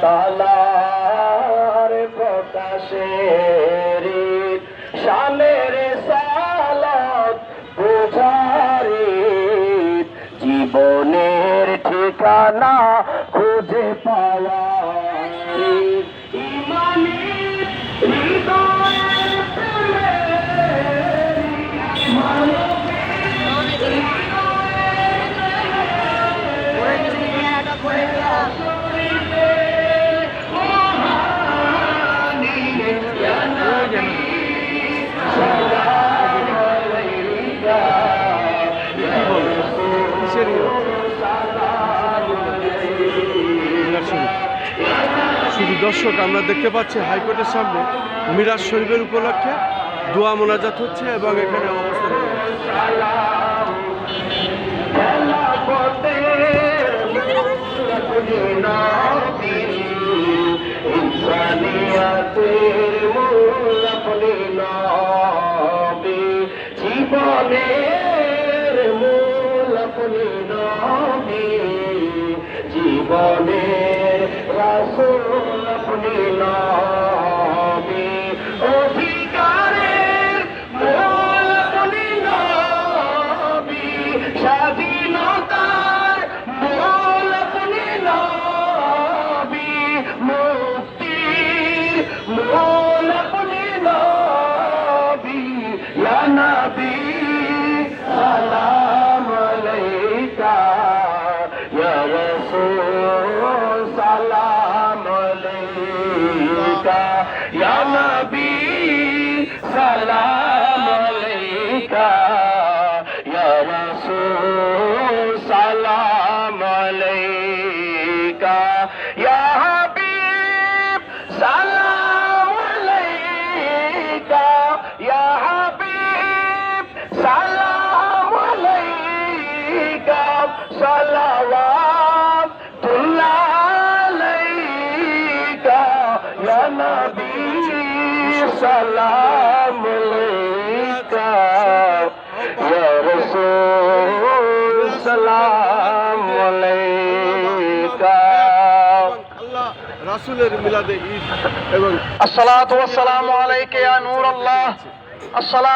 তালার প্রকাশের শানের সালাত বুঝারি জীবনের ঠিকানা খুঁজে পাওয়া ইমানের হৃদয়ের শুধু দর্শক আমরা দেখতে পাচ্ছি হাইকোর্টের সামনে মিরাজ শরীফের উপলক্ষে দোয়া মোনাজাত হচ্ছে এবং এখানে অবস্থান জীবনের মূল আপনি নবী জীবনের রাসূল আপনি নবী অধিকারের মূল আপনি নবী স্বাধীনতার মূল আপনি নবী মুক্তির মূল আপনি নবী ইয়া নবী সালাম আলাইকা ইয়া রাসূল সালাম আলাইকা ইয়া নবী সালাম আলাইকা ইয়া রাসূল সালাম আলাইকা ইয়া হাবিব সালাম আলাইকা ইয়া হাবিব সালাম আলাইকা সালাওয়াতুল্লাহ আলাইকা ইয়া নবী সালাম আলাইকা ইয়া রাসূল সালাম আলাইকা আল্লাহ রাসূলের মিলাদে ঈদ এবং আসসালাতু ওয়াসসালামু আলাইকা ইয়া নূর আল্লাহ আসসালাতু